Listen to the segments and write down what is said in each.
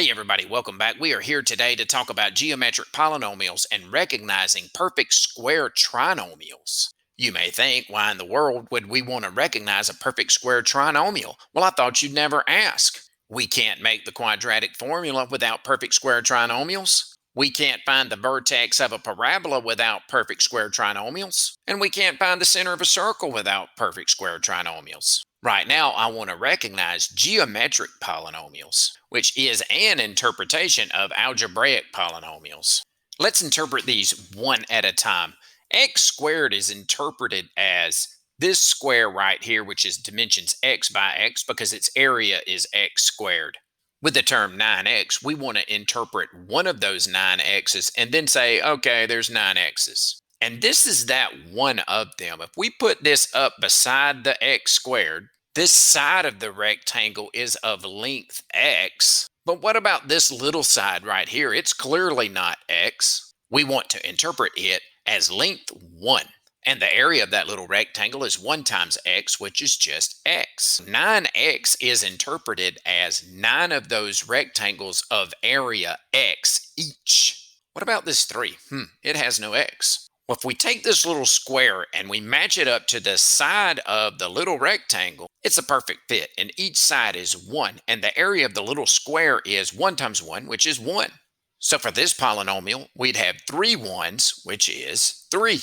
Hey everybody, welcome back. We are here today to talk about geometric polynomials and recognizing perfect square trinomials. You may think, why in the world would we want to recognize a perfect square trinomial? Well, I thought you'd never ask. We can't make the quadratic formula without perfect square trinomials. We can't find the vertex of a parabola without perfect square trinomials. And we can't find the center of a circle without perfect square trinomials. Right now, I want to recognize geometric polynomials, which is an interpretation of algebraic polynomials. Let's interpret these one at a time. X squared is interpreted as this square right here, which is dimensions x by x because its area is x squared. With the term 9x, we want to interpret one of those 9x's and then say, okay, there's 9x's. And this is that one of them. If we put this up beside the x squared, this side of the rectangle is of length x. But what about this little side right here? It's clearly not x. We want to interpret it as length 1. And the area of that little rectangle is 1 times x, which is just x. 9x is interpreted as 9 of those rectangles of area x each. What about this 3? It has no x. Well, if we take this little square and we match it up to the side of the little rectangle, it's a perfect fit, and each side is 1, and the area of the little square is 1 times 1, which is 1. So for this polynomial, we'd have 3 1s, which is 3.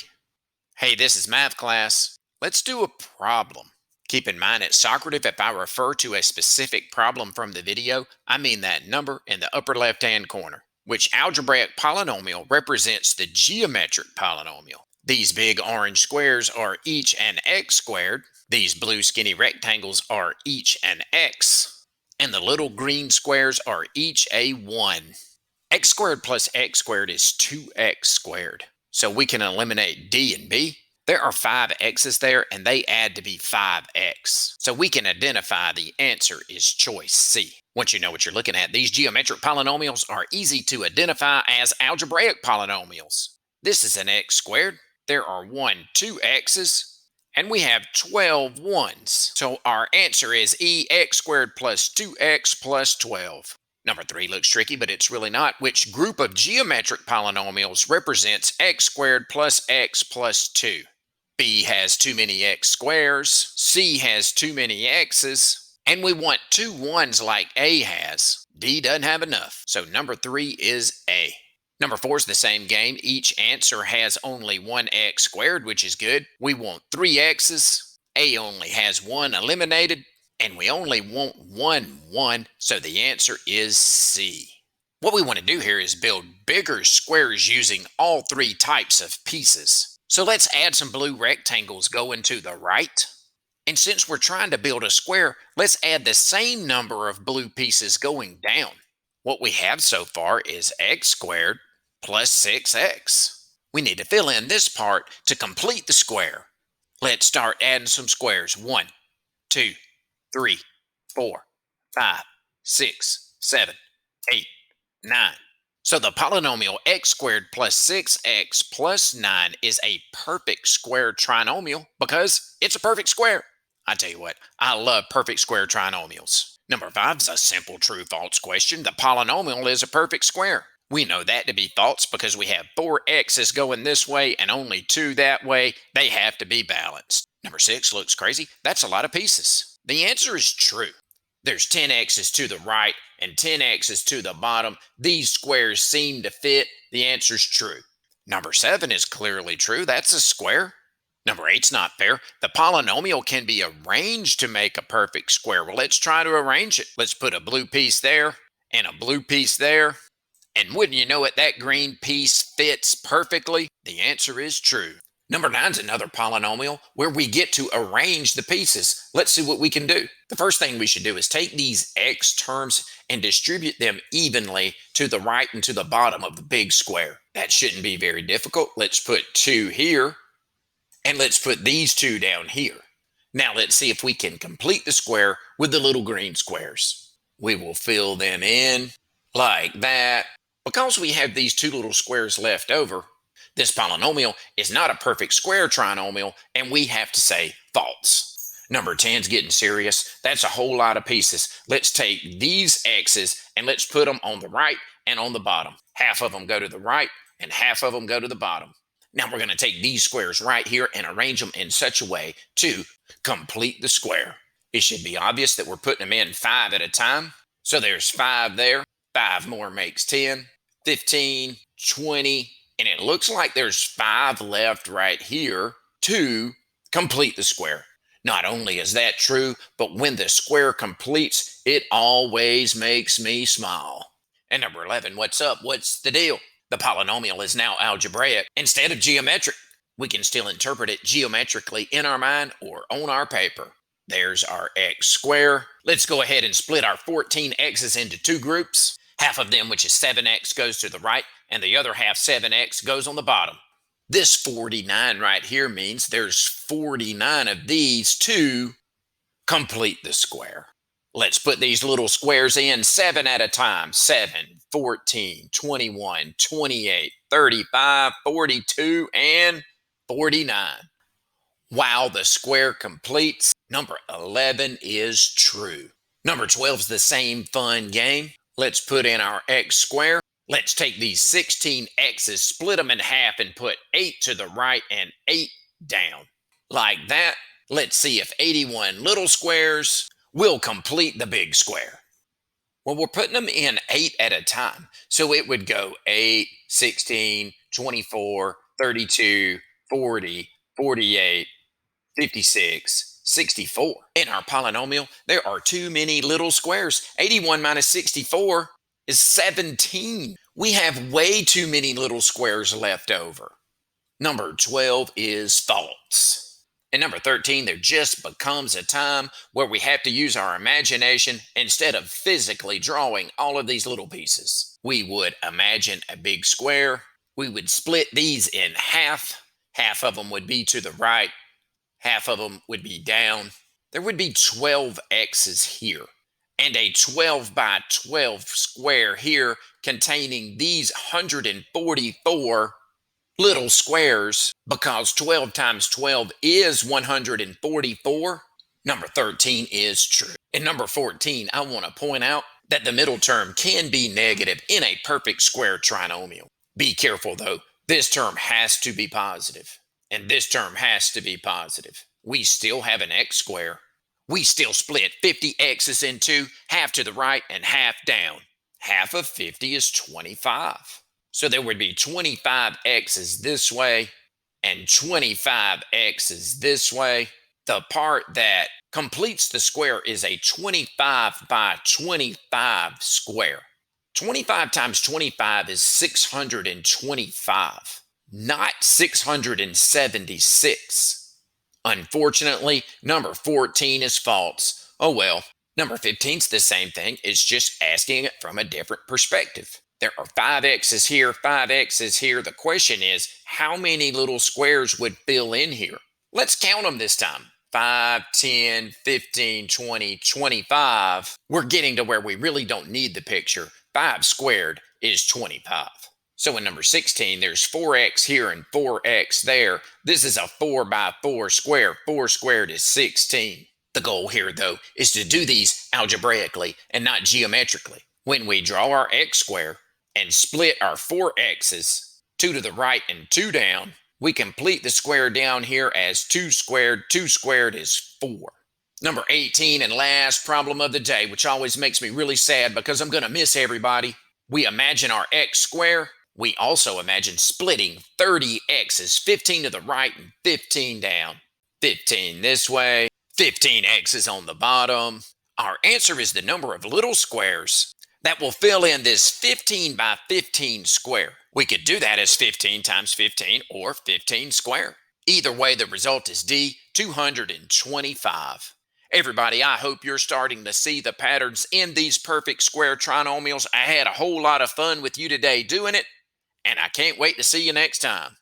Hey, this is math class. Let's do a problem. Keep in mind it's Socrative if I refer to a specific problem from the video, I mean that number in the upper left-hand corner. Which algebraic polynomial represents the geometric polynomial? These big orange squares are each an x squared. These blue skinny rectangles are each an x. And the little green squares are each a 1. X squared plus x squared is 2x squared. So we can eliminate d and b. There are 5 x's there, and they add to be 5x. So we can identify the answer is choice C. Once you know what you're looking at, these geometric polynomials are easy to identify as algebraic polynomials. This is an x squared. There are 2 x's, and we have 12 1s. So our answer is x squared plus 2x plus 12. Number 3 looks tricky, but it's really not. Which group of geometric polynomials represents x squared plus x plus 2? B has too many x squares, C has too many x's, and we want 2 1s like A has. D doesn't have enough, so number 3 is A. Number 4 is the same game. Each answer has only 1 x squared, which is good. We want 3 x's. A only has 1 eliminated. And we only want 1 1, so the answer is C. What we want to do here is build bigger squares using all 3 types of pieces. So let's add some blue rectangles going to the right. And since we're trying to build a square, let's add the same number of blue pieces going down. What we have so far is x squared plus 6x. We need to fill in this part to complete the square. Let's start adding some squares. 1, 2, 3, 4, 5, 6, 7, 8, 9. So the polynomial x squared plus 6x plus 9 is a perfect square trinomial because it's a perfect square. I tell you what, I love perfect square trinomials. Number 5 is a simple true-false question. The polynomial is a perfect square. We know that to be false because we have 4 x's going this way and only 2 that way. They have to be balanced. Number 6 looks crazy. That's a lot of pieces. The answer is true. There's 10 x's to the right and 10 x's to the bottom. These squares seem to fit. The answer's true. Number 7 is clearly true. That's a square. Number 8's not fair. The polynomial can be arranged to make a perfect square. Well, let's try to arrange it. Let's put a blue piece there and a blue piece there. And wouldn't you know it, that green piece fits perfectly? The answer is true. Number 9's another polynomial where we get to arrange the pieces. Let's see what we can do. The first thing we should do is take these x terms and distribute them evenly to the right and to the bottom of the big square. That shouldn't be very difficult. Let's put 2 here, and let's put these 2 down here. Now let's see if we can complete the square with the little green squares. We will fill them in like that. Because we have these 2 little squares left over, this polynomial is not a perfect square trinomial, and we have to say false. Number 10's getting serious. That's a whole lot of pieces. Let's take these x's and let's put them on the right and on the bottom. Half of them go to the right and half of them go to the bottom. Now we're going to take these squares right here and arrange them in such a way to complete the square. It should be obvious that we're putting them in 5 at a time. So there's 5 there. 5 more makes 10, 15, 20, and it looks like there's 5 left right here to complete the square. Not only is that true, but when the square completes, it always makes me smile. And number 11, what's up? What's the deal? The polynomial is now algebraic instead of geometric. We can still interpret it geometrically in our mind or on our paper. There's our x squared. Let's go ahead and split our 14 x's into 2 groups. Half of them, which is 7x, goes to the right, and the other half, 7x, goes on the bottom. This 49 right here means there's 49 of these to complete the square. Let's put these little squares in 7 at a time. 7, 14, 21, 28, 35, 42, and 49. While the square completes, number 11 is true. Number 12 is the same fun game. Let's put in our x squared. Let's take these 16 x's, split them in half, and put 8 to the right and 8 down. Like that. Let's see if 81 little squares will complete the big square. Well, we're putting them in 8 at a time. So it would go 8, 16, 24, 32, 40, 48, 56, 64. In our polynomial, there are too many little squares. 81 minus 64 is 17. We have way too many little squares left over. Number 12 is false. And number 13, there just becomes a time where we have to use our imagination instead of physically drawing all of these little pieces. We would imagine a big square. We would split these in half. Half of them would be to the right. Half of them would be down. There would be 12 x's here. And a 12 by 12 square here containing these 144 little squares, because 12 times 12 is 144. Number 13 is true. In number 14, I want to point out that the middle term can be negative in a perfect square trinomial. Be careful though, this term has to be positive, and this term has to be positive. We still have an x squared. We still split 50 x's in 2, half to the right and half down. Half of 50 is 25. So there would be 25 x's this way and 25 x's this way. The part that completes the square is a 25 by 25 square. 25 times 25 is 625, not 676. Unfortunately, number 14 is false. Oh well. Number 15 is the same thing. It's just asking it from a different perspective. There are 5 x's here, 5 x's here. The question is, how many little squares would fill in here? Let's count them this time. 5, 10, 15, 20, 25. We're getting to where we really don't need the picture. 5 squared is 25. So in number 16, there's 4x here and 4x there. This is a 4 by 4 square. 4 squared is 16. The goal here, though, is to do these algebraically and not geometrically. When we draw our x squared and split our 4 x's, 2 to the right and 2 down, we complete the square down here as 2 squared. 2 squared is 4. Number 18 and last problem of the day, which always makes me really sad because I'm going to miss everybody. We imagine our x squared. We also imagine splitting 30 x's, 15 to the right and 15 down. 15 this way, 15 x's on the bottom. Our answer is the number of little squares that will fill in this 15 by 15 square. We could do that as 15 times 15 or 15 square. Either way, the result is D, 225. Everybody, I hope you're starting to see the patterns in these perfect square trinomials. I had a whole lot of fun with you today doing it, and I can't wait to see you next time.